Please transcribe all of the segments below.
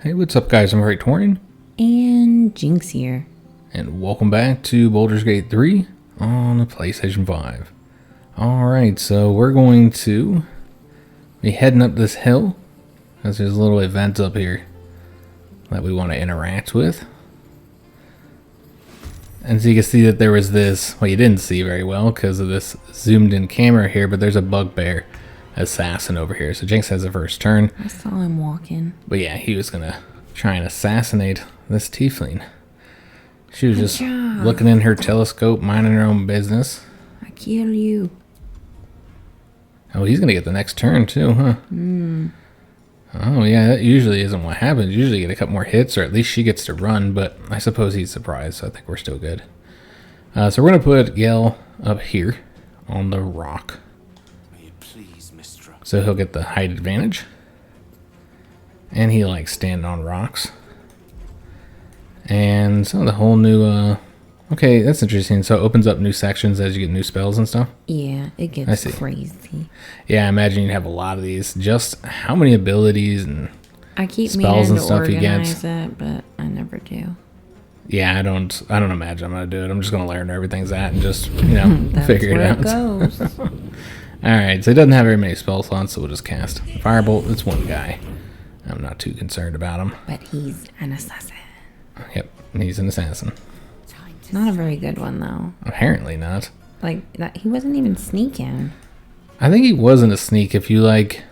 Hey, what's up guys, I'm Praetorian. And Jynx here. And welcome back to Baldur's Gate 3 on the PlayStation 5. Alright, so we're going to be heading up this hill. There's a little event up here that we want to interact with. And so you can see that there was this, well you didn't see very well because of this zoomed in camera here, but there's a bugbear assassin over here. So Jynx has the first turn. I saw him walking. But yeah, he was going to try and assassinate this tiefling. She was just looking in her telescope, minding her own business. I kill you. Oh, he's going to get the next turn too, huh? Oh yeah, that usually isn't what happens. Usually you get a couple more hits, or at least she gets to run, but I suppose he's surprised, so I think we're still good. So we're going to put Gale up here on the rock. So he'll get the height advantage. And he likes standing on rocks. And so the whole new, okay, that's interesting. So it opens up new sections as you get new spells and stuff? Yeah, it gets crazy. Yeah, I imagine you'd have a lot of these. Just how many abilities and I keep spells meaning and to stuff you get. organize it, but I never do. Yeah, I don't imagine I'm going to do it. I'm just going to learn where everything's at and just, you know, figure it out. Goes. Alright, so it doesn't have very many spell slots, so we'll just cast Firebolt. It's one guy. I'm not too concerned about him. But he's an assassin. Yep, he's an assassin. Not a very good one, though. Apparently not. Like, that, he wasn't even sneaking. I think he wasn't a sneak if you, like,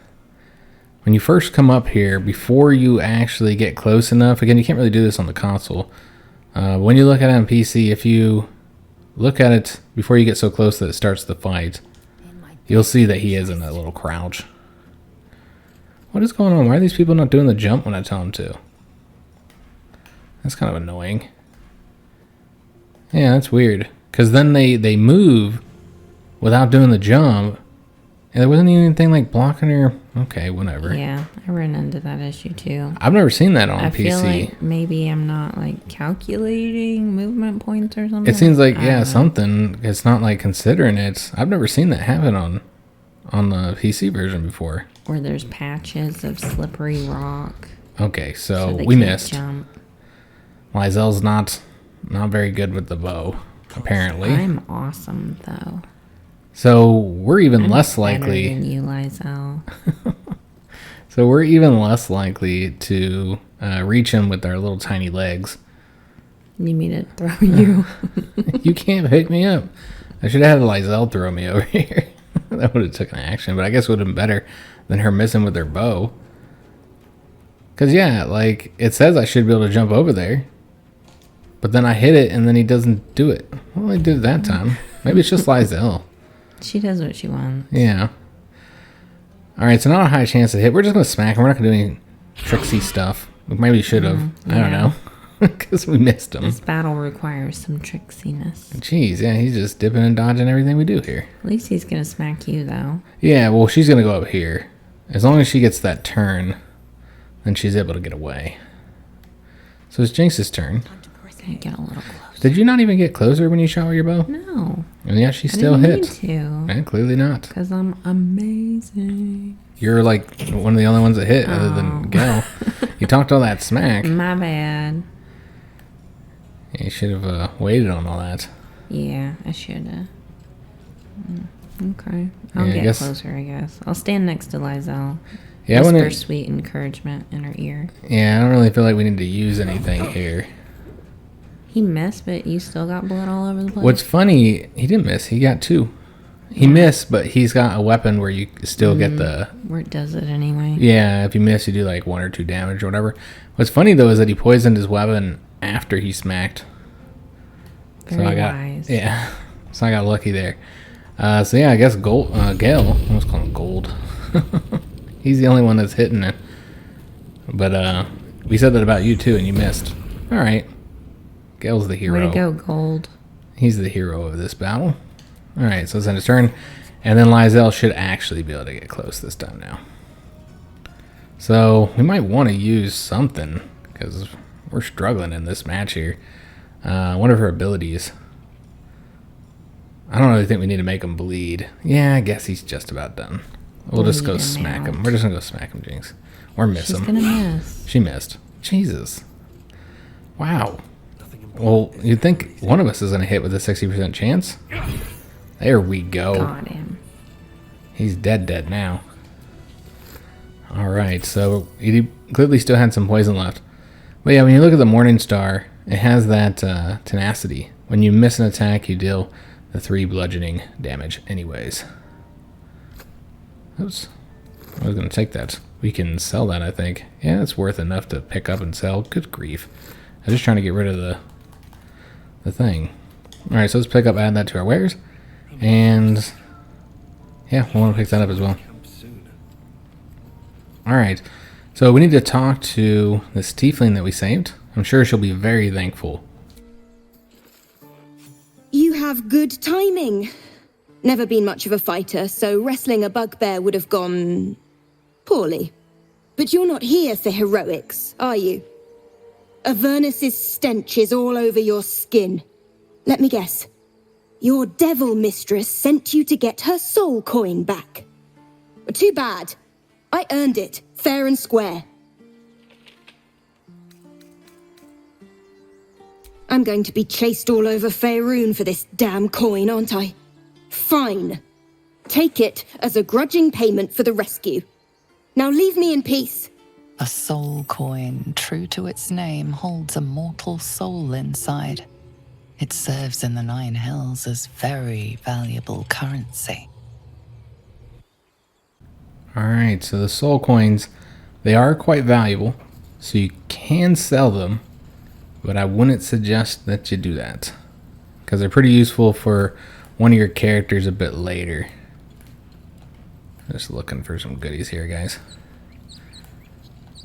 when you first come up here, before you actually get close enough, again, you can't really do this on the console. When you look at it on PC, if you look at it before you get so close that it starts the fight, you'll see that he is in a little crouch. What is going on? Why are these people not doing the jump when I tell them to? That's kind of annoying. Yeah, that's weird. Because then they move without doing the jump. And there wasn't even anything like blocking her. Okay, whatever. Yeah, I ran into that issue too. I've never seen that on I PC. feel like maybe I'm not like calculating movement points or something. It seems like, yeah, something. It's not like considering it. I've never seen that happen on the PC version before. Where there's patches of slippery rock. Okay, so we missed. Lyselle's not very good with the bow, apparently. I'm awesome though. So we're even I'm less better likely. than you, Lyselle. So we're even less likely to reach him with our little tiny legs. You need me to throw you? You can't pick me up. I should have had Lyselle throw me over here. That would have taken action, but I guess it would have been better than her missing with her bow. Because, yeah, like, it says I should be able to jump over there. But then I hit it, and then he doesn't do it. Well, he did it that time. Maybe it's just Lyselle. She does what she wants. Yeah. Alright, so not a high chance to hit. We're just going to smack him. We're not going to do any tricksy stuff. We maybe should have. I don't know. Because we missed him. This battle requires some tricksiness. Jeez, yeah, he's just dipping and dodging everything we do here. At least he's going to smack you, though. Yeah, well, she's going to go up here. As long as she gets that turn, then she's able to get away. So it's Jynx's turn. Okay, get a little closer. Did you not even get closer when you shot with your bow? No. And yeah, she still hit. I didn't need to. Clearly not. Because I'm amazing. You're like one of the only ones that hit other than Gale. You talked all that smack. My bad. You should have waited on all that. Yeah, I should have. Okay. I'll get closer, I guess. I'll stand next to Lyselle. Yeah, whisper sweet encouragement in her ear. Yeah, I don't really feel like we need to use anything here. He missed, but you still got blood all over the place. What's funny, he didn't miss. He got 2. He missed, but he's got a weapon where you still get the... Where it does it anyway. Yeah, if you miss, you do like 1 or 2 damage or whatever. What's funny, though, is that he poisoned his weapon after he smacked. Very wise. Yeah, so I got lucky there. So yeah, I guess Gale, I almost call him Gold. He's the only one that's hitting it. But we said that about you too, and you missed. All right, Gale's the hero. Way to go, Gold. He's the hero of this battle. All right, so it's in his turn, and then Lyselle should actually be able to get close this time now. So we might want to use something because we're struggling in this match here. One of her abilities. I don't really think we need to make him bleed. Yeah, I guess he's just about done. We'll just go smack him. We're just going to go smack him, Jynx. Or miss him. She's going to miss. She missed. Jesus. Wow. Well, you'd think one of us is going to hit with a 60% chance. There we go. Got him. He's dead now. Alright, so he clearly still had some poison left. But yeah, when you look at the Morning Star, it has that tenacity. When you miss an attack, you deal the 3 bludgeoning damage anyways. Oops. I was going to take that. We can sell that, I think. Yeah, it's worth enough to pick up and sell. Good grief. I'm just trying to get rid of the thing. Alright, so let's pick up, add that to our wares. And yeah, we'll want to pick that up as well. Alright, so we need to talk to this tiefling that we saved. I'm sure she'll be very thankful. You have good timing. Never been much of a fighter, so wrestling a bugbear would have gone poorly. But you're not here for heroics, are you? Avernus's stench is all over your skin. Let me guess. Your devil mistress sent you to get her soul coin back. Too bad. I earned it, fair and square. I'm going to be chased all over Faerun for this damn coin, aren't I? Fine. Take it as a grudging payment for the rescue. Now leave me in peace. A soul coin, true to its name, holds a mortal soul inside. It serves in the Nine Hells as very valuable currency. Alright, so the soul coins, they are quite valuable, so you can sell them, but I wouldn't suggest that you do that, because they're pretty useful for one of your characters a bit later. Just looking for some goodies here, guys.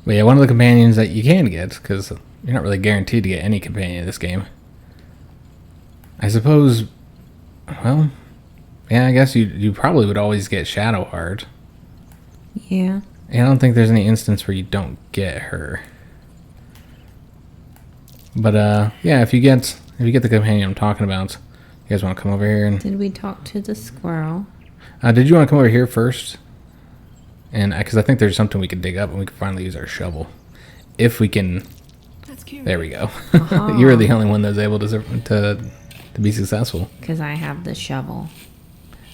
But yeah, one of the companions that you can get, because you're not really guaranteed to get any companion in this game. I suppose, well, yeah, I guess you probably would always get Shadowheart. Yeah. I don't think there's any instance where you don't get her. But yeah, if you get the companion I'm talking about, you guys want to come over here and... Did we talk to the squirrel? Did you want to come over here first? And because I think there's something we can dig up and we can finally use our shovel. If we can... That's cute. There we go. You were the only one that was able to be successful. Because I have the shovel.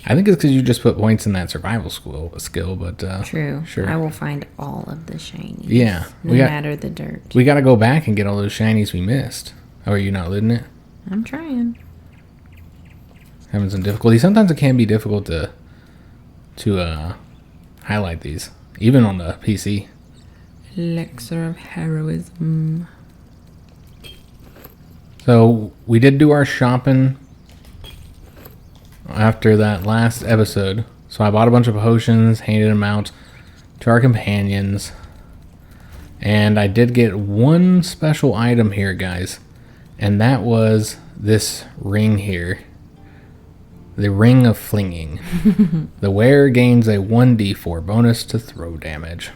I think it's because you just put points in that survival skill, but... True. Sure. I will find all of the shinies. Yeah. No matter the dirt. We got to go back and get all those shinies we missed. Oh, are you not looting it? I'm trying. Having some difficulty. Sometimes it can be difficult to highlight these, even on the PC. Elixir of heroism. So we did do our shopping after that last episode. So I bought a bunch of potions, handed them out to our companions, and I did get one special item here, guys, and that was this ring here. The Ring of Flinging. The wearer gains a 1d4 bonus to throw damage.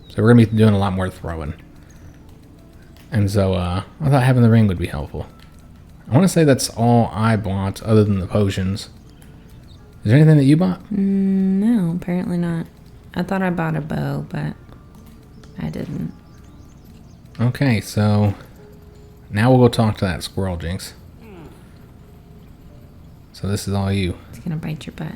So we're going to be doing a lot more throwing. And so I thought having the ring would be helpful. I want to say that's all I bought other than the potions. Is there anything that you bought? No, apparently not. I thought I bought a bow, but I didn't. Okay, so now we'll go talk to that squirrel, Jynx. So this is all you. It's gonna bite your butt.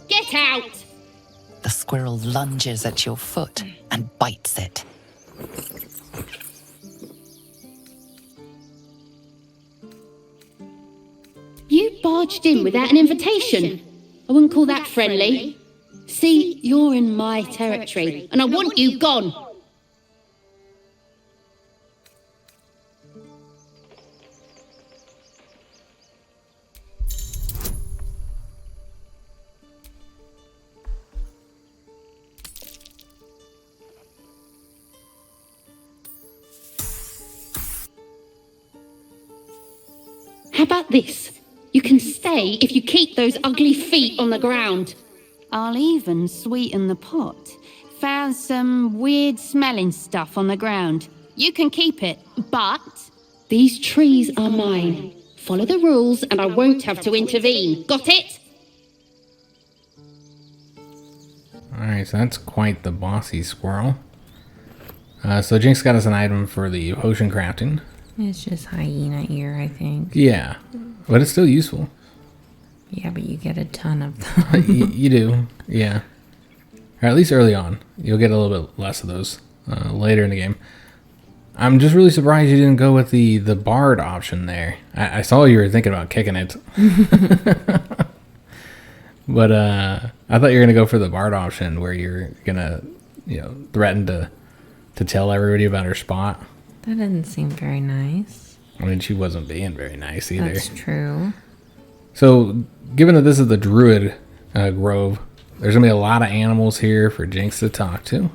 Get out! The squirrel lunges at your foot and bites it. You barged in without an invitation. I wouldn't call that friendly. See, you're in my territory, and I want you gone. How about this? You can stay if you keep those ugly feet on the ground. I'll even sweeten the pot. Found some weird smelling stuff on the ground. You can keep it, but... These trees are mine. Follow the rules and I won't have to intervene. Got it? Alright, so that's quite the bossy squirrel. So Jynx got us an item for the potion crafting. It's just hyena ear, I think. Yeah, but it's still useful. Yeah, but you get a ton of them. You do, yeah. Or at least early on. You'll get a little bit less of those later in the game. I'm just really surprised you didn't go with the Bard option there. I saw you were thinking about kicking it. But I thought you were going to go for the Bard option where you're going to, threaten to tell everybody about her spot. That didn't seem very nice. I mean, she wasn't being very nice either. That's true. So, given that this is the Druid Grove, there's going to be a lot of animals here for Jynx to talk to.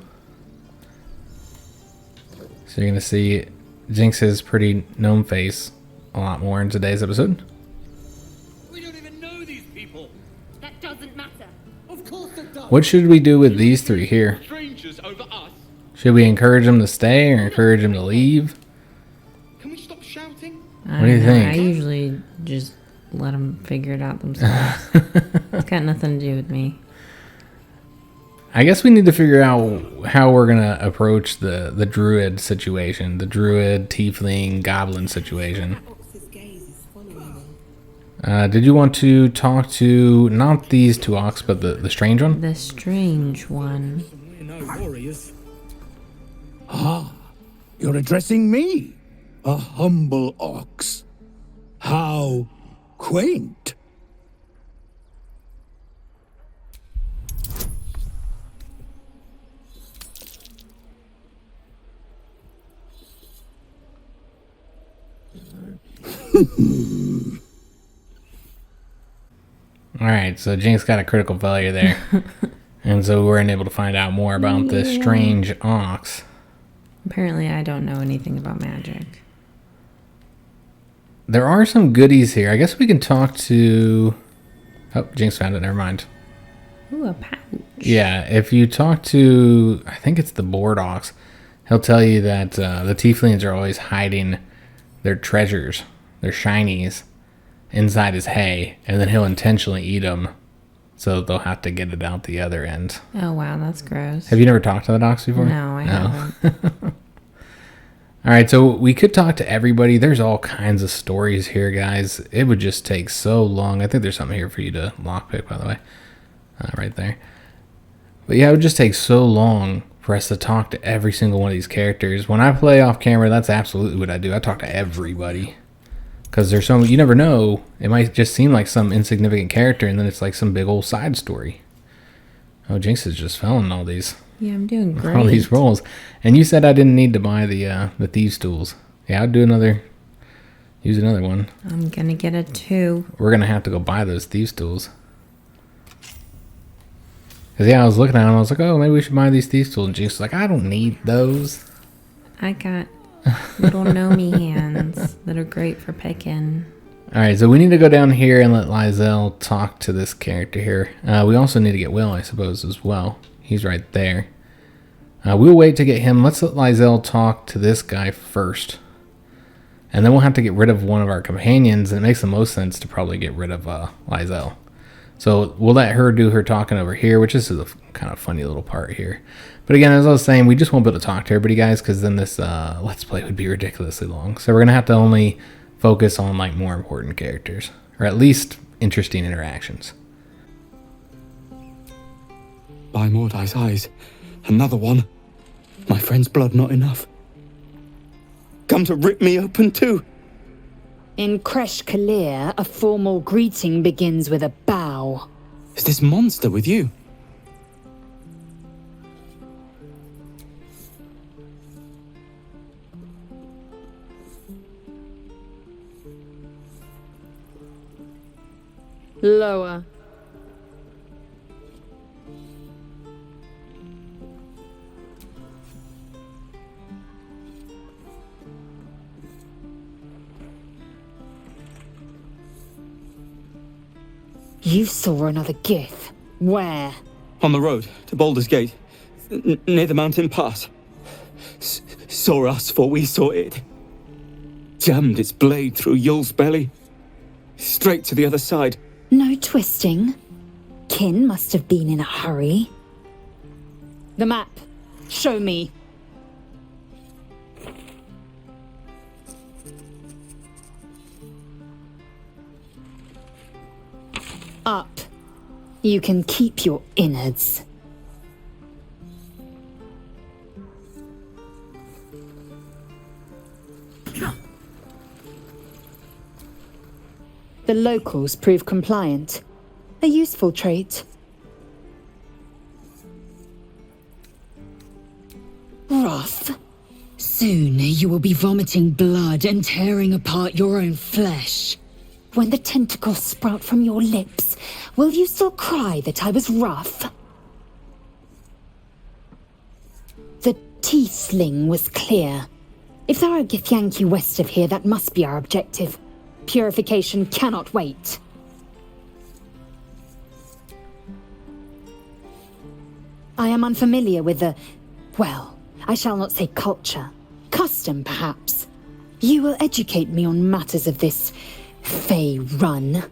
So you're going to see Jynx's pretty gnome face a lot more in today's episode. We don't even know these people. That doesn't matter. Of course it does. What should we do with these three here? Strangers over us. Should we encourage them to stay or encourage them to leave? Can we stop shouting? What do you think? I usually just let them figure it out themselves. It's got nothing to do with me. I guess we need to figure out how we're going to approach the druid situation, the druid, tiefling, goblin situation. Did you want to talk to not these two ox, but the strange one? The strange one. We're no warriors. Ah, you're addressing me, a humble ox. How quaint. Alright, so Jynx got a critical failure there. And so we weren't able to find out more about this strange ox. Apparently I don't know anything about magic. There are some goodies here. I guess we can talk to... Oh, Jynx found it. Never mind. Ooh, a pouch. Yeah, if you talk to... I think it's the board ox. He'll tell you that the tieflings are always hiding their treasures, their shinies, inside his hay. And then he'll intentionally eat them. So they'll have to get it out the other end. Oh, wow, that's gross. Have you never talked to the docs before? No, I haven't. All right, so we could talk to everybody. There's all kinds of stories here, guys. It would just take so long. I think there's something here for you to lockpick, by the way. Right there. But yeah, it would just take so long for us to talk to every single one of these characters. When I play off camera, that's absolutely what I do. I talk to everybody. Because there's so you never know. It might just seem like some insignificant character, and then it's like some big old side story. Oh, Jynx is just felling all these. Yeah, I'm doing great. All these rolls. And you said I didn't need to buy the thieves tools. Yeah, I'll do use another one. I'm gonna get a 2. We're gonna have to go buy those thieves tools. Cause yeah, I was looking at them. I was like, oh, maybe we should buy these thieves tools. And Jinx was like, I don't need those. I got little gnomey hands that are great for picking. All right, so we need to go down here and let Lizelle talk to this character here. We also need to get Will, I suppose, as well. He's right there. We'll wait to get him. Let's let Lizelle talk to this guy first. And then we'll have to get rid of one of our companions, and it makes the most sense to probably get rid of Lizelle. So we'll let her do her talking over here, which is a kind of funny little part here. But again, as I was saying, we just won't be able to talk to everybody, guys, because then this Let's Play would be ridiculously long. So we're going to have to only focus on like more important characters, or at least interesting interactions. By Mordai's eyes, another one. My friend's blood not enough. Come to rip me open too. In Kresh Kalir, a formal greeting begins with a bow. Is this monster with you? Lower. You saw another Gith. Where? On the road to Baldur's Gate, near the mountain pass. Saw us for we saw it. Jammed its blade through Yul's belly. Straight to the other side. No twisting. Kin must have been in a hurry. The map. Show me. Up. You can keep your innards. The locals prove compliant. A useful trait. Rough. Soon you will be vomiting blood and tearing apart your own flesh. When the tentacles sprout from your lips, will you still cry that I was rough? The Tiefling was clear. If there are a Githyanki west of here, that must be our objective. Purification cannot wait. I am unfamiliar with the... well, I shall not say culture. Custom, perhaps. You will educate me on matters of this... Fey run.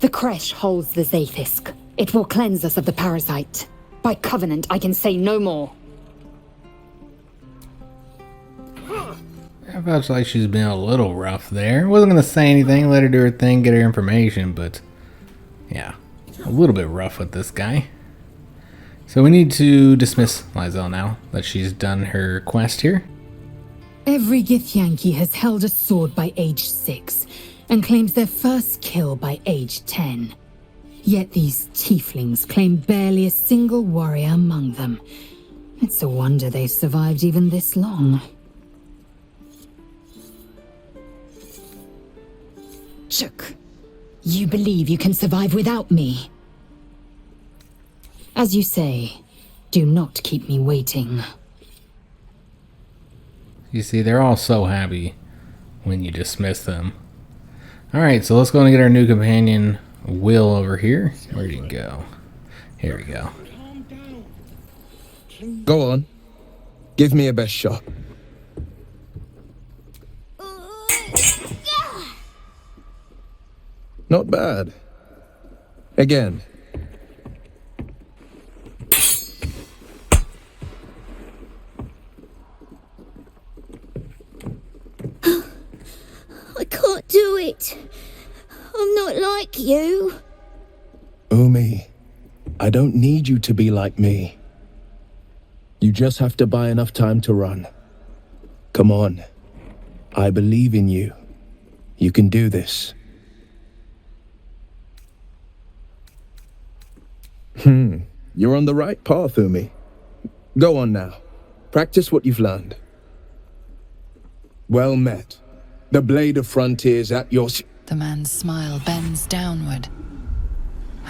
The Kresh holds the Zaithisk. It will cleanse us of the parasite. By covenant, I can say no more. I felt like she's been a little rough there. Wasn't gonna say anything, let her do her thing, get her information, but yeah, a little bit rough with this guy. So we need to dismiss Lysel now that she's done her quest here. Every Githyanki has held a sword by age 6 and claims their first kill by age 10. Yet these Tieflings claim barely a single warrior among them. It's a wonder they've survived even this long. Chook, you believe you can survive without me? As you say, do not keep me waiting. You see, they're all so happy when you dismiss them. Alright, so let's go and get our new companion, Will, over here. Where'd he go? Here we go. Go on. Give me a best shot. Not bad. Again. I can't do it. I'm not like you. Umi, I don't need you to be like me. You just have to buy enough time to run. Come on. I believe in you. You can do this. You're on the right path, Umi. Go on now. Practice what you've learned. Well met. The blade of frontiers at your... The man's smile bends downward,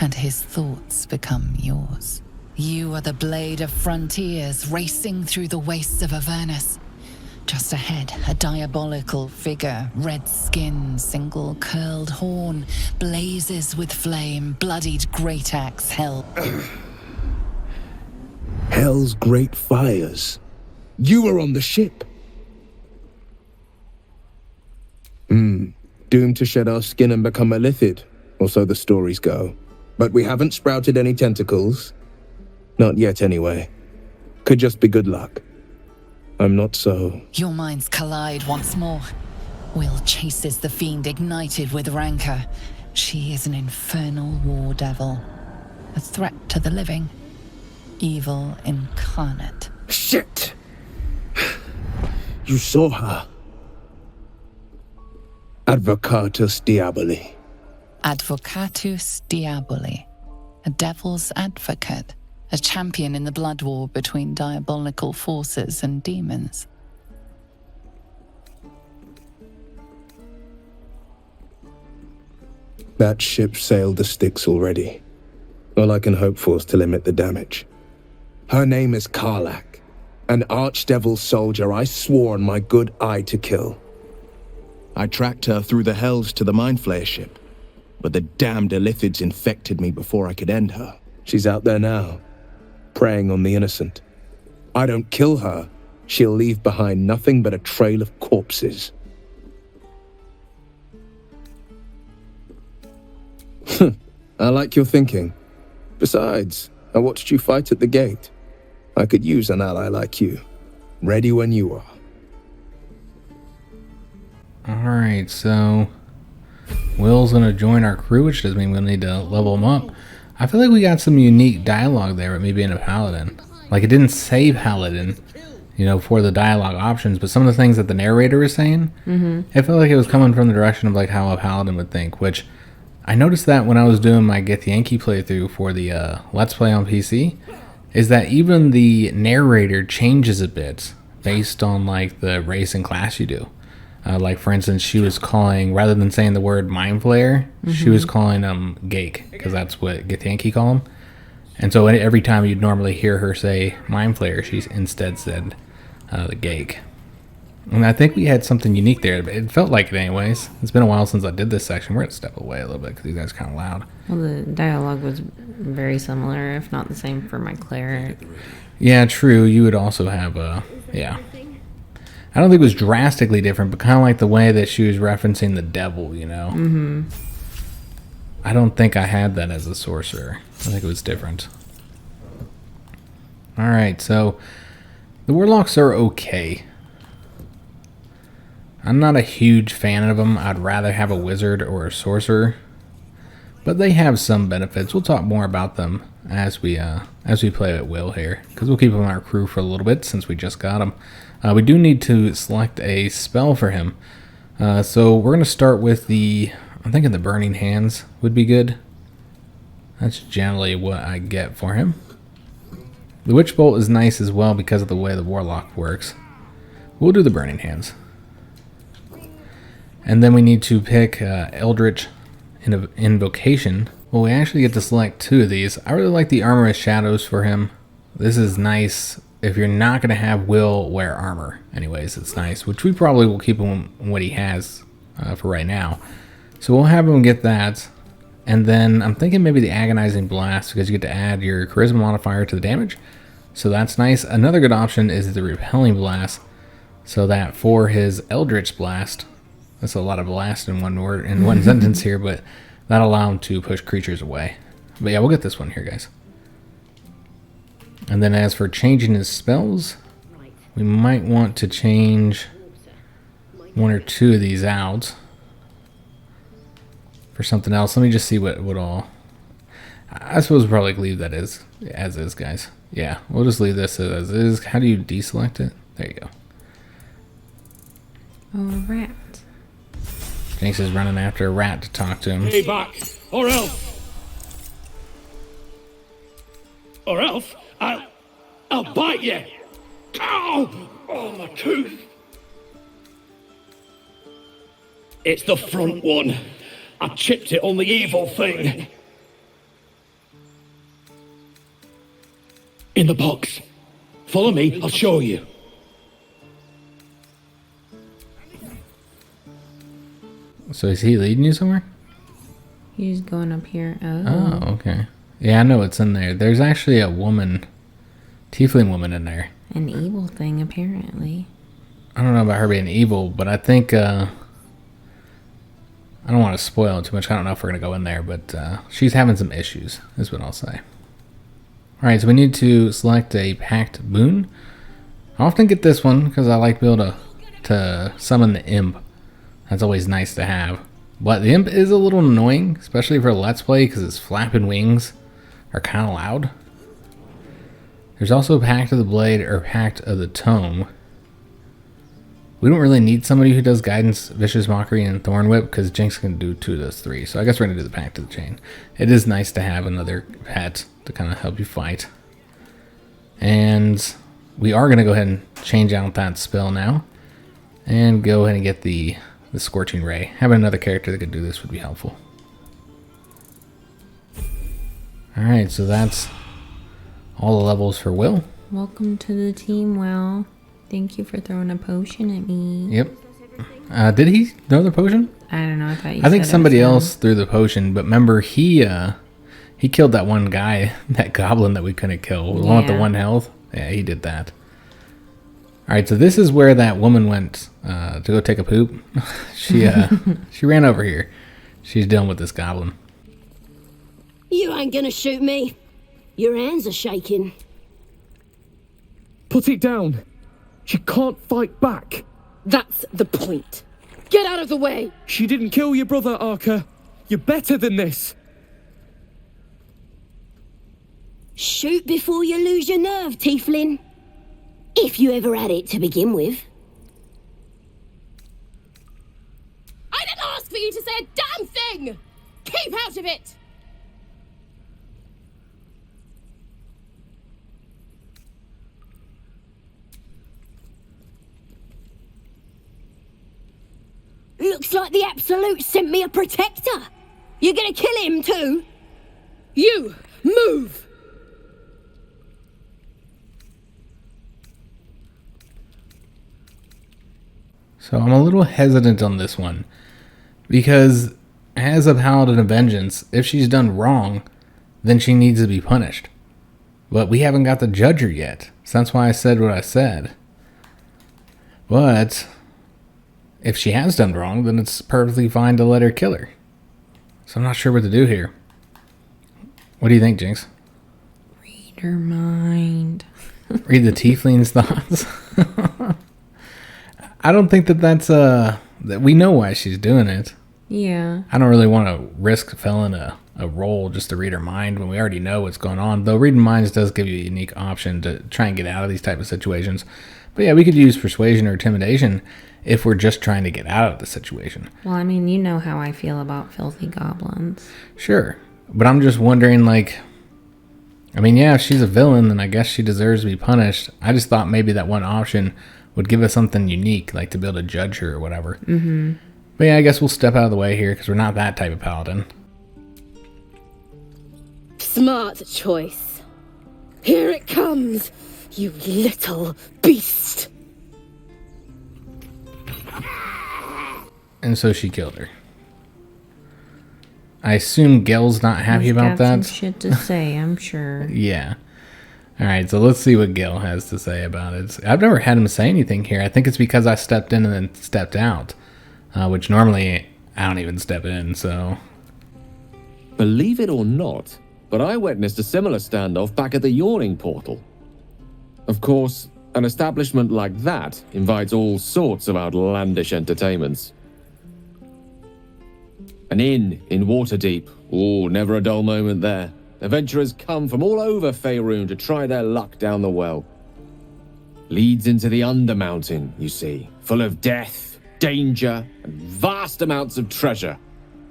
and his thoughts become yours. You are the blade of frontiers racing through the wastes of Avernus. Just ahead, a diabolical figure, red skin, single curled horn, blazes with flame, bloodied great axe held. Hell's great fires. You were on the ship. Doomed to shed our skin and become a lithid, or so the stories go. But we haven't sprouted any tentacles. Not yet, anyway. Could just be good luck. I'm not so... Your minds collide once more. Will chases the fiend ignited with rancor. She is an infernal war devil. A threat to the living. Evil incarnate. Shit! You saw her. Advocatus Diaboli. Advocatus Diaboli. A devil's advocate. A champion in the blood war between diabolical forces and demons. That ship sailed the Styx already. All I can hope for is to limit the damage. Her name is Karlach, an archdevil soldier I swore on my good eye to kill. I tracked her through the hells to the Mind Flayer ship, but the damned Illithids infected me before I could end her. She's out there now, preying on the innocent. I don't kill her, she'll leave behind nothing but a trail of corpses. I like your thinking. Besides, I watched you fight at the gate. I could use an ally like you. Ready when you are. Alright, so Will's gonna join our crew, which does mean we'll need to level him up. I feel like we got some unique dialogue there with me being a paladin. Like, it didn't say paladin, you know, for the dialogue options, but some of the things that the narrator was saying, it felt like it was coming from the direction of like how a paladin would think, which I noticed that when I was doing my Githyanki playthrough for the Let's Play on PC, is that even the narrator changes a bit based on like the race and class you do. Like, for instance, she was calling, rather than saying the word Mind Flayer, she was calling them Gake, because that's what Githyanki call them. And so every time you'd normally hear her say Mind Flayer, she instead said the Gake. And I think we had something unique there. It felt like it anyways. It's been a while since I did this section. We're going to step away a little bit because these guys are kind of loud. Well, the dialogue was very similar, if not the same, for my cleric. Yeah, true. You would also have yeah. I don't think it was drastically different, but kind of like the way that she was referencing the devil, you know? I don't think I had that as a sorcerer. I think it was different. Alright, so the warlocks are okay. I'm not a huge fan of them. I'd rather have a wizard or a sorcerer, but they have some benefits. We'll talk more about them as we play at will here, because we'll keep him on our crew for a little bit since we just got him. We do need to select a spell for him, so we're going to start with I'm thinking the Burning Hands would be good. That's generally what I get for him. The Witch Bolt is nice as well because of the way the Warlock works. We'll do the Burning Hands. And then we need to pick Eldritch Invocation. Well, we actually get to select 2 of these. I really like the Armor of Shadows for him. This is nice if you're not going to have Will wear armor. Anyways, it's nice, which we probably will keep him what he has for right now. So we'll have him get that. And then I'm thinking maybe the Agonizing Blast, because you get to add your Charisma modifier to the damage. So that's nice. Another good option is the Repelling Blast, so that for his Eldritch Blast, that's a lot of blast in one word, in one sentence here, but that'll allow him to push creatures away. But yeah, we'll get this one here, guys. And then as for changing his spells, we might want to change 1 or 2 of these out for something else. Let me just see what all. I suppose we'll probably leave that as is, guys. Yeah, we'll just leave this as is. How do you deselect it? There you go. Oh, a rat. Jynx is running after a rat to talk to him. Stay back, or else I'll bite you. Ow! Oh, my tooth. It's the front one. I chipped it on the evil thing. In the box. Follow me, I'll show you. So is he leading you somewhere? He's going up here. Oh, okay. Yeah, I know it's in there. There's actually a woman, tiefling woman in there. An evil thing, apparently. I don't know about her being evil, but I think, I don't want to spoil it too much. I don't know if we're going to go in there, but she's having some issues, is what I'll say. Alright, so we need to select a Pact Boon. I often get this one because I like to be able to summon the Imp. That's always nice to have. But the Imp is a little annoying, especially for Let's Play, because its flapping wings are kind of loud. There's also Pact of the Blade or Pact of the Tome. We don't really need somebody who does Guidance, Vicious Mockery, and Thorn Whip, because Jynx can do 2 of those 3. So I guess we're going to do the Pact of the Chain. It is nice to have another pet to kind of help you fight. And we are going to go ahead and change out that spell now. And go ahead and get the Scorching Ray. Having another character that could do this would be helpful. Alright, so that's all the levels for Will. Welcome to the team, Will. Thank you for throwing a potion at me. Yep. Did he throw the potion? I don't know. I think somebody else threw the potion, but remember he killed that one guy, that goblin that we couldn't kill, the one with the 1 health. Yeah, he did that. All right, so this is where that woman went to go take a poop. She ran over here. She's dealing with this goblin. You ain't gonna shoot me. Your hands are shaking. Put it down. She can't fight back. That's the point. Get out of the way. She didn't kill your brother, Arca. You're better than this. Shoot before you lose your nerve, Tiefling. If you ever had it to begin with. I didn't ask for you to say a damn thing! Keep out of it! Looks like the Absolute sent me a protector. You're gonna kill him too? You, move! So I'm a little hesitant on this one. Because as a Paladin of Vengeance, if she's done wrong, then she needs to be punished. But we haven't got to judge her yet. So that's why I said what I said. But if she has done wrong, then it's perfectly fine to let her kill her. So I'm not sure what to do here. What do you think, Jynx? Read her mind. Read the Tiefling's thoughts? I don't think that's that we know why she's doing it. Yeah. I don't really want to risk filling a roll just to read her mind when we already know what's going on. Though reading minds does give you a unique option to try and get out of these type of situations. But yeah, we could use persuasion or intimidation if we're just trying to get out of the situation. Well, I mean, you know how I feel about filthy goblins. Sure. But I'm just wondering, like, I mean, yeah, if she's a villain, then I guess she deserves to be punished. I just thought maybe that one option would give us something unique, like to be able to judge her or whatever. Mm-hmm. But yeah, I guess we'll step out of the way here because we're not that type of paladin. Smart choice. Here it comes, you little beast. And so she killed her. I assume Gel's not happy about that. Some shit to say, I'm sure. Yeah. All right, so let's see what Gil has to say about it. I've never had him say anything here. I think it's because I stepped in and then stepped out, which normally I don't even step in, so. Believe it or not, but I witnessed a similar standoff back at the Yawning Portal. Of course, an establishment like that invites all sorts of outlandish entertainments. An inn in Waterdeep. Oh, never a dull moment there. Adventurers come from all over Faerun to try their luck down the well. Leads into the Undermountain, you see, full of death, danger, and vast amounts of treasure.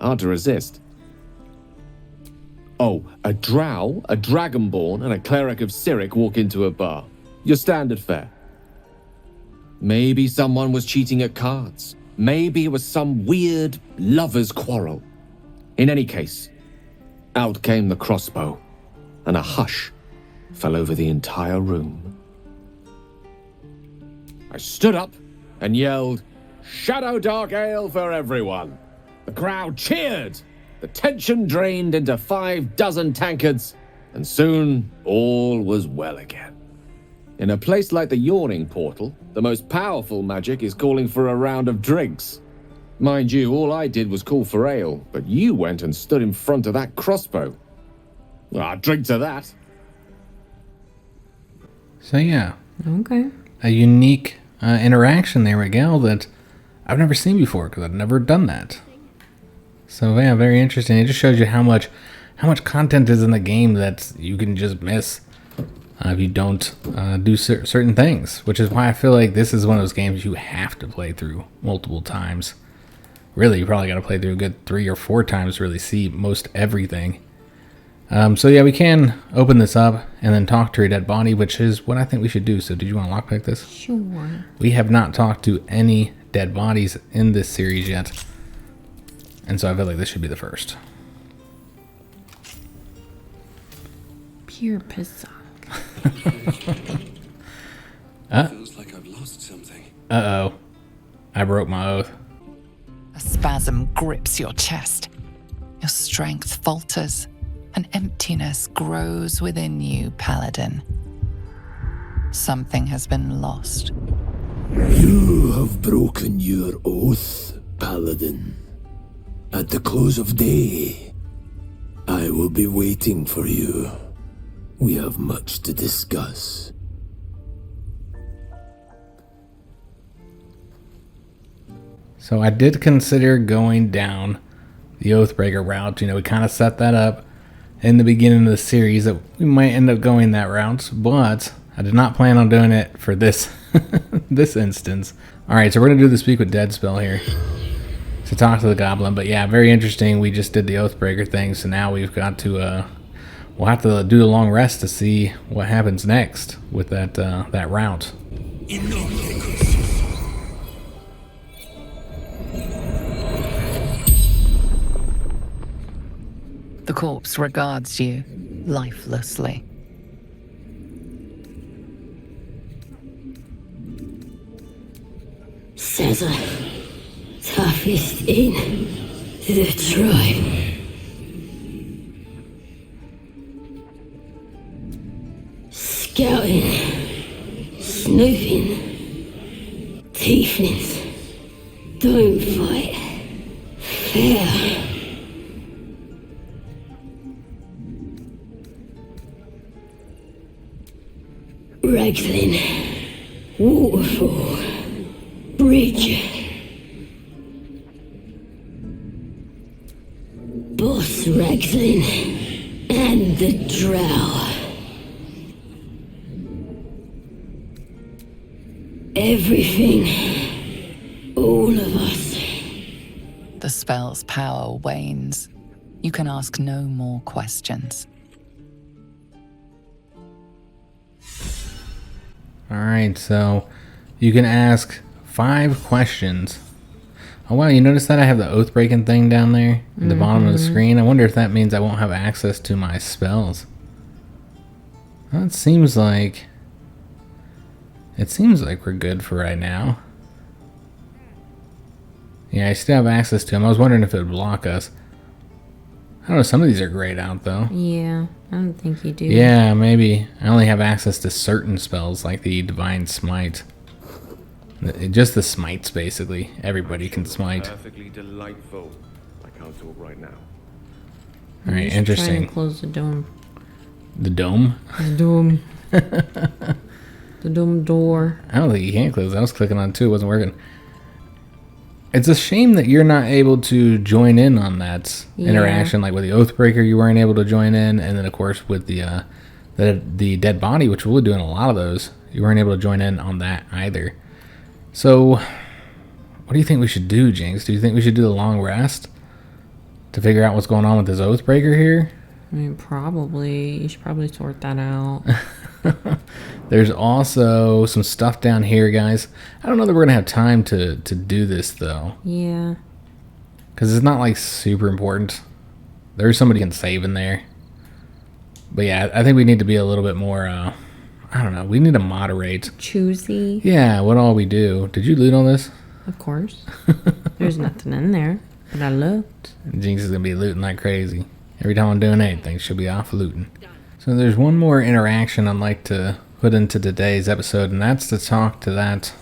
Hard to resist. Oh, a drow, a dragonborn, and a cleric of Cyric walk into a bar. Your standard fare. Maybe someone was cheating at cards. Maybe it was some weird lover's quarrel. In any case, out came the crossbow, and a hush fell over the entire room. I stood up and yelled, "Shadow Dark Ale for everyone!" The crowd cheered. The tension drained into 6 tankards, and soon all was well again. In a place like the Yawning Portal, the most powerful magic is calling for a round of drinks. Mind you, all I did was call for ale, but you went and stood in front of that crossbow. Well, I'll drink to that. So yeah. Okay. A unique interaction there with Gal that I've never seen before because I've never done that. So yeah, very interesting. It just shows you how much content is in the game that you can just miss if you don't do certain things. Which is why I feel like this is one of those games you have to play through multiple times. Really, you probably got to play through a good 3 or 4 times to really see most everything. So yeah, we can open this up and then talk to a dead body, which is what I think we should do. So did you want to lockpick this? Sure. We have not talked to any dead bodies in this series yet. And so I feel like this should be the first. Pure piss. Feels like I've lost something. Uh-oh. I broke my oath. A spasm grips your chest. Your strength falters. An emptiness grows within you, Paladin. Something has been lost. You have broken your oath, Paladin. At the close of day, I will be waiting for you. We have much to discuss. So I did consider going down the Oathbreaker route. You know, we kind of set that up in the beginning of the series that we might end up going that route, but I did not plan on doing it for this this instance. All right, so we're gonna do the Speak with Dead spell here to talk to the goblin. But yeah, very interesting. We just did the Oathbreaker thing, so now we've got to we'll have to do the long rest to see what happens next with that that route. The corpse regards you lifelessly. Says a toughest in the tribe. Scouting, snooping, tieflings, don't fight fair. Raglan, waterfall, bridge, boss Raglan, and the drow. Everything, all of us. The spell's power wanes. You can ask no more questions. Alright, so you can ask 5 questions. Oh wow, you notice that I have the oath breaking thing down there at the bottom of the screen? I wonder if that means I won't have access to my spells. Well, it seems like we're good for right now. Yeah, I still have access to them. I was wondering if it would block us. I don't know, some of these are grayed out though. Yeah, I don't think you do. Yeah, maybe. I only have access to certain spells like the Divine Smite. Just the smites, basically. Everybody can smite. Perfectly delightful. I can't talk right now. Alright, interesting. Try and close the dome. The dome? The dome. The dome door. I don't think you can close it. I was clicking on it too. It wasn't working. It's a shame that you're not able to join in on that interaction. Like with the Oathbreaker, you weren't able to join in. And then, of course, with the Dead Body, which we'll be doing a lot of those, you weren't able to join in on that either. So, what do you think we should do, Jynx? Do you think we should do the long rest to figure out what's going on with this Oathbreaker here? I mean, probably. You should probably sort that out. There's also some stuff down here, guys. I don't know that we're going to have time to do this, though. Yeah. Because it's not, like, super important. There's somebody can save in there. But, yeah, I think we need to be a little bit more, I don't know. We need to moderate. Choosy. Yeah, what all we do. Did you loot all this? Of course. There's nothing in there. But I looked. Jynx is going to be looting like crazy. Every time I'm doing anything, she'll be off looting. So there's one more interaction I'd like to put into today's episode, and that's to talk to that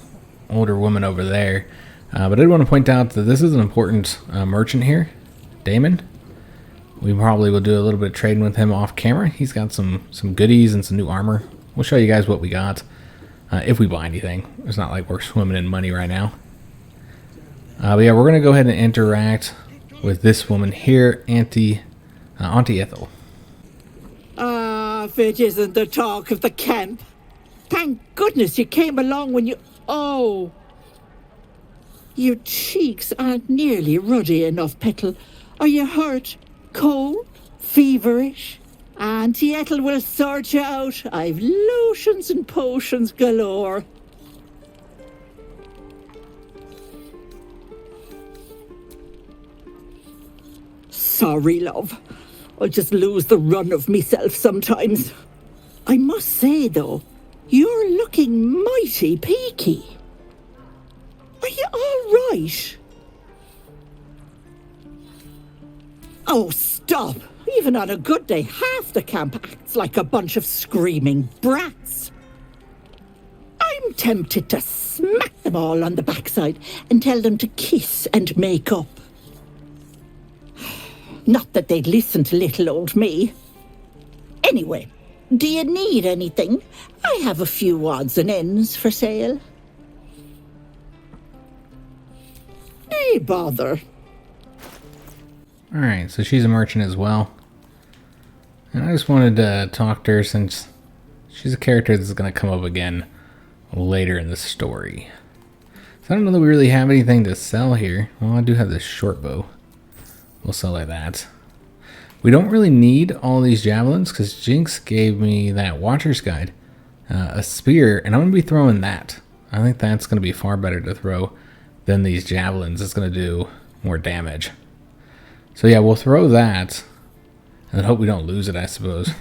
older woman over there. But I did want to point out that this is an important merchant here, Damon. We probably will do a little bit of trading with him off camera. He's got some goodies and some new armor. We'll show you guys what we got if we buy anything. It's not like we're swimming in money right now. But yeah, we're going to go ahead and interact with this woman here, Auntie Ethel. If it isn't the talk of the camp. Thank goodness you came along when you... Oh! Your cheeks aren't nearly ruddy enough, Petal. Are you hurt? Cold? Feverish? Auntie Ethel will sort you out. I've lotions and potions galore. Sorry, love. I'll just lose the run of myself sometimes. I must say, though, you're looking mighty peaky. Are you all all right? Oh, stop! Even on a good day, half the camp acts like a bunch of screaming brats. I'm tempted to smack them all on the backside and tell them to kiss and make up. Not that they'd listen to little old me. Anyway, do you need anything? I have a few odds and ends for sale. Hey, bother. Alright, so she's a merchant as well. And I just wanted to talk to her since she's a character that's going to come up again later in the story. So I don't know that we really have anything to sell here. Well, I do have this short bow. We'll sell like that. We don't really need all these javelins because Jynx gave me that Watcher's Guide, a spear, and I'm going to be throwing that. I think that's going to be far better to throw than these javelins. It's going to do more damage. So yeah, we'll throw that and hope we don't lose it, I suppose.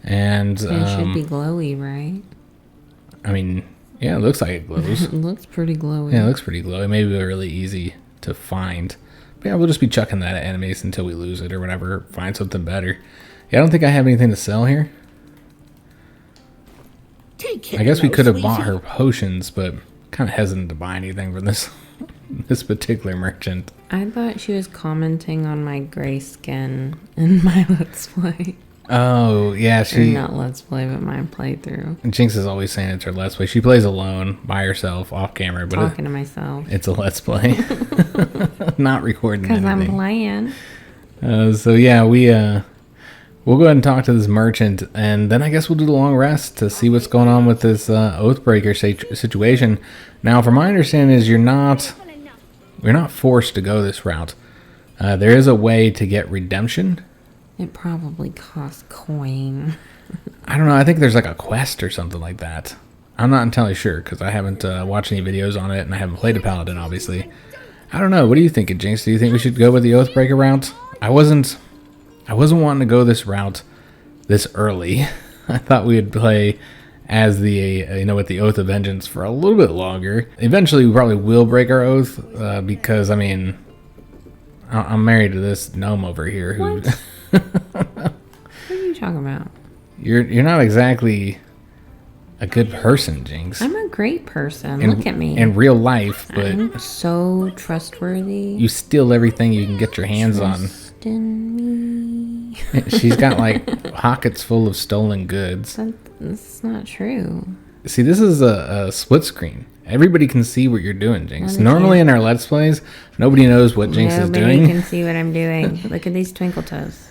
And it should be glowy, right? I mean, yeah, it looks like it glows. It looks pretty glowy. Yeah, it looks pretty glowy. Maybe really easy to find. But yeah, we'll just be chucking that at enemies until we lose it or whatever. Find something better. Yeah, I don't think I have anything to sell here. I guess we could have bought her potions, but kind of hesitant to buy anything from this this particular merchant. I thought she was commenting on my gray skin in my Let's Play. Oh, yeah, she... Or not Let's Play, but my playthrough. Jynx is always saying it's her Let's Play. She plays alone, by herself, off camera. But talking to myself. It's a Let's Play. Not recording because I'm playing. playing. So yeah, we'll go ahead and talk to this merchant, and then I guess we'll do the long rest to see what's going on with this Oathbreaker situation. Now, from my understanding is you're not forced to go this route. There is a way to get redemption. It probably costs coin. I don't know. I think there's like a quest or something like that. I'm not entirely sure because I haven't watched any videos on it, and I haven't played a paladin, obviously. I don't know. What do you think, Jynx? Do you think we should go with the Oathbreaker route? I wasn't wanting to go this route this early. I thought we would play as the with the Oath of Vengeance for a little bit longer. Eventually, we probably will break our oath because I mean, I'm married to this gnome over here who. What are you talking about? You're not exactly a good person, Jynx. I'm a great person. Look at me. In real life, but I'm so trustworthy. You steal everything you can get your hands Trust in me. She's got like pockets full of stolen goods. That's not true. See, this is a split screen. Everybody can see what you're doing, Jynx. Normally in our Let's Plays, nobody knows what Jynx is doing. Nobody can see what I'm doing. Look at these twinkle toes.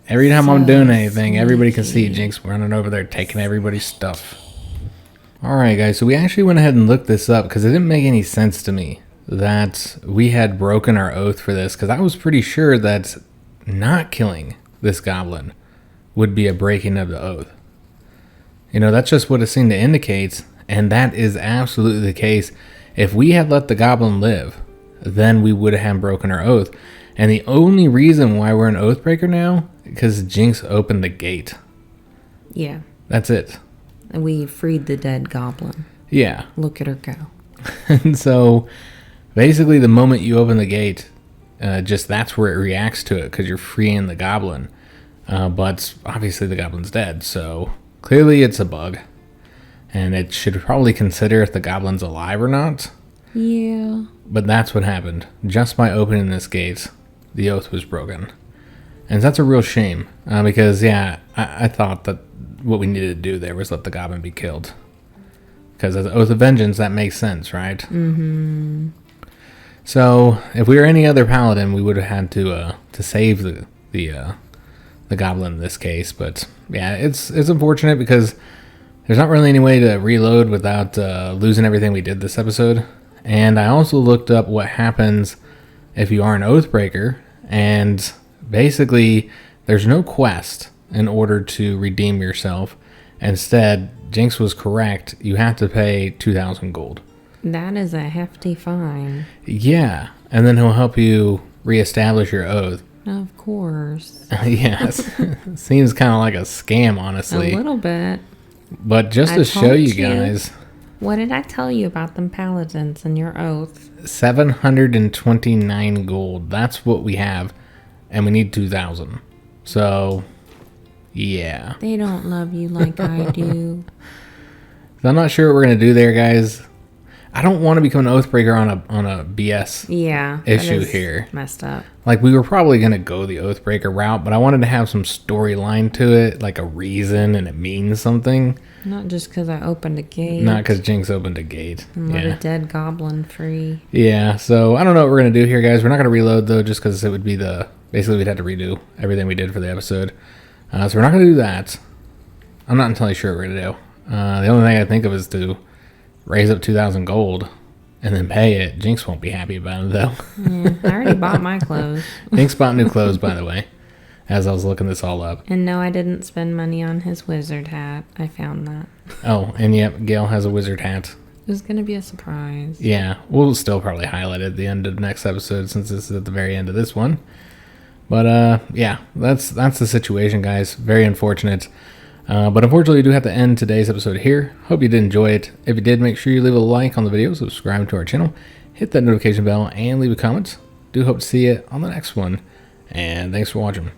Every time I'm doing anything, everybody can see Jynx running over there taking everybody's stuff. Alright guys, so we actually went ahead and looked this up because it didn't make any sense to me that we had broken our oath for this, because I was pretty sure that not killing this goblin would be a breaking of the oath. You know, that's just what it seemed to indicate, and that is absolutely the case. If we had let the goblin live, then we would have broken our oath. And the only reason why we're an Oathbreaker now, because Jynx opened the gate. Yeah. That's it. And we freed the dead goblin. Yeah. Look at her go. And so, basically, the moment you open the gate, just that's where it reacts to it, because you're freeing the goblin. But obviously the goblin's dead, so clearly it's a bug. And it should probably consider if the goblin's alive or not. Yeah. But that's what happened. Just by opening this gate, the oath was broken. And that's a real shame. Because, yeah, I thought that what we needed to do there was let the goblin be killed. Because as Oath of Vengeance, that makes sense, right? Mm-hmm. So, if we were any other paladin, we would have had to save the goblin in this case. But, yeah, it's unfortunate because there's not really any way to reload without losing everything we did this episode. And I also looked up what happens if you are an Oathbreaker, and basically there's no quest in order to redeem yourself. Instead, Jynx was correct. You have to pay 2,000 gold. That is a hefty fine. Yeah, and then he'll help you reestablish your oath. Of course. Yes. Seems kind of like a scam, honestly. A little bit. But just to show you guys, What did I tell you about them paladins and your oath? 729 gold. That's what we have. And we need 2,000. So, yeah. They don't love you like I do. So I'm not sure what we're going to do there, guys. I don't want to become an Oathbreaker on a BS issue here. Messed up. Like, we were probably going to go the Oathbreaker route, but I wanted to have some storyline to it, like a reason, and it means something. Not just because I opened a gate. Not because Jynx opened a gate. And let a dead goblin free. Yeah, so I don't know what we're going to do here, guys. We're not going to reload, though, just because it would be basically, we'd have to redo everything we did for the episode. So we're not going to do that. I'm not entirely sure what we're going to do. The only thing I think of is to raise up 2,000 gold and then pay it. Jynx won't be happy about it, though. Yeah, I already bought my clothes. Jynx bought new clothes, by the way, as I was looking this all up. And no, I didn't spend money on his wizard hat. I found that. Oh, and yep, Gale has a wizard hat. It was going to be a surprise. Yeah, we'll still probably highlight it at the end of the next episode since this is at the very end of this one. But, yeah, that's the situation, guys. Very unfortunate. But unfortunately, we do have to end today's episode here. Hope you did enjoy it. If you did, make sure you leave a like on the video, subscribe to our channel, hit that notification bell, and leave a comment. Do hope to see you on the next one. And thanks for watching.